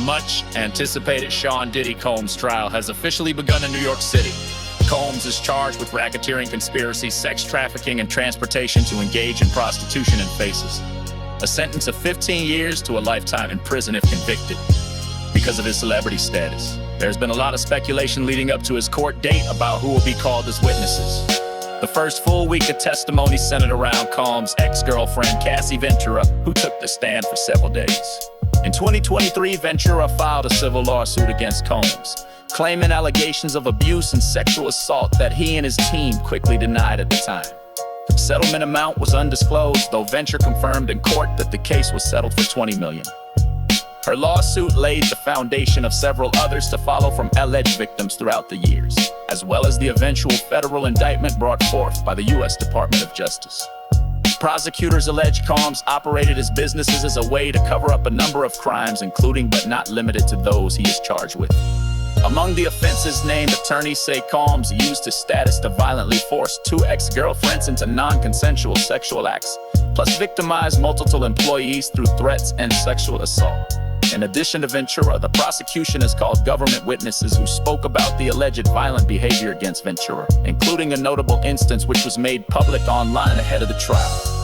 much-anticipated Sean Diddy Combs trial has officially begun in New York City. Combs is charged with racketeering, conspiracy, sex trafficking, and transportation to engage in prostitution and faces a sentence of 15 years to a lifetime in prison if convicted. Because of his celebrity status, there's been a lot of speculation leading up to his court date about who will be called as witnesses. The first full week of testimony centered around Combs' ex-girlfriend Cassie Ventura, who took the stand for several days. In 2023, Ventura filed a civil lawsuit against Combs, claiming allegations of abuse and sexual assault that he and his team quickly denied at the time. The settlement amount was undisclosed, though Ventura confirmed in court that the case was settled for $20 million. Her lawsuit laid the foundation of several others to follow from alleged victims throughout the years, as well as the eventual federal indictment brought forth by the U.S. Department of Justice. Prosecutors allege Combs operated his businesses as a way to cover up a number of crimes, including but not limited to those he is charged with. Among the offenses named, attorneys say Combs used his status to violently force two ex-girlfriends into non-consensual sexual acts, plus victimize multiple employees through threats and sexual assault. In addition to Ventura, the prosecution has called government witnesses who spoke about the alleged violent behavior against Ventura, including a notable instance which was made public online ahead of the trial.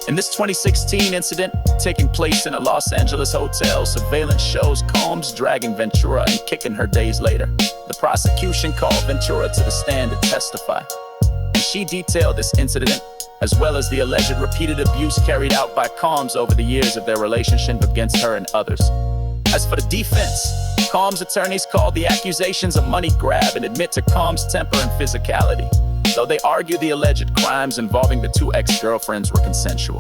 In this 2016 incident, taking place in a Los Angeles hotel, surveillance shows Combs dragging Ventura and kicking her days later. The prosecution called Ventura to the stand to testify, and she detailed this incident, as well as the alleged repeated abuse carried out by Combs over the years of their relationship against her and others. As for the defense, Combs' attorneys called the accusations a money grab and admit to Combs' temper and physicality, though they argue the alleged crimes involving the two ex-girlfriends were consensual.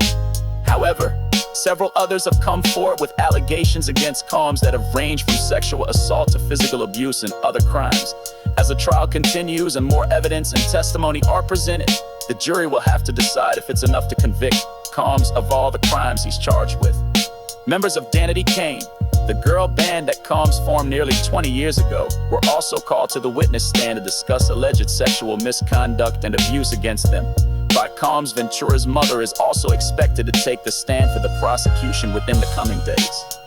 However, several others have come forward with allegations against Combs that have ranged from sexual assault to physical abuse and other crimes. As the trial continues and more evidence and testimony are presented, the jury will have to decide if it's enough to convict Combs of all the crimes he's charged with. Members of Diddy Kane, the girl band that Combs formed nearly 20 years ago, were also called to the witness stand to discuss alleged sexual misconduct and abuse against them. By Combs, Ventura's mother is also expected to take the stand for the prosecution within the coming days.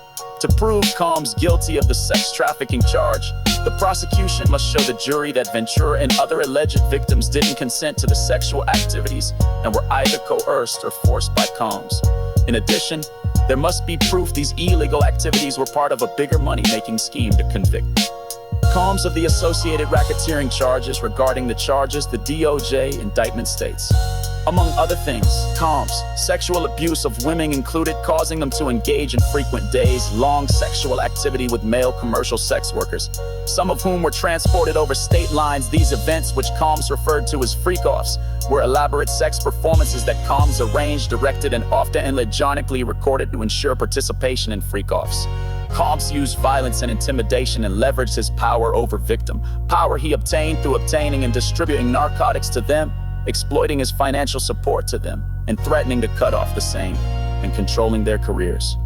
To prove Combs guilty of the sex trafficking charge, the prosecution must show the jury that Ventura and other alleged victims didn't consent to the sexual activities and were either coerced or forced by Combs. In addition, there must be proof these illegal activities were part of a bigger money-making scheme to convict Combs of the associated racketeering charges. Regarding the charges, the DOJ indictment states, among other things, Combs' sexual abuse of women included causing them to engage in frequent days-long sexual activity with male commercial sex workers, some of whom were transported over state lines. These events, which Combs referred to as freak-offs, were elaborate sex performances that Combs arranged, directed, and often electronically recorded to ensure participation in freak-offs. Combs used violence and intimidation and leveraged his power over victim, power he obtained through obtaining and distributing narcotics to them, exploiting his financial support to them, and threatening to cut off the same, and controlling their careers.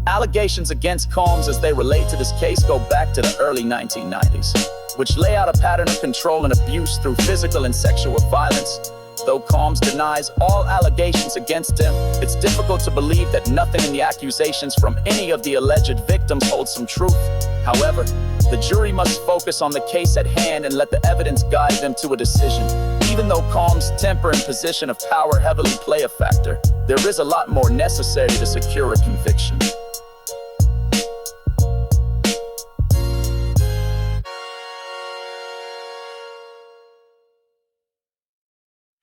Allegations against Combs as they relate to this case go back to the early 1990s, which lay out a pattern of control and abuse through physical and sexual violence. Though Combs denies all allegations against him, it's difficult to believe that nothing in the accusations from any of the alleged victims holds some truth. However, the jury must focus on the case at hand and let the evidence guide them to a decision. Even though Combs' temper and position of power heavily play a factor, there is a lot more necessary to secure a conviction.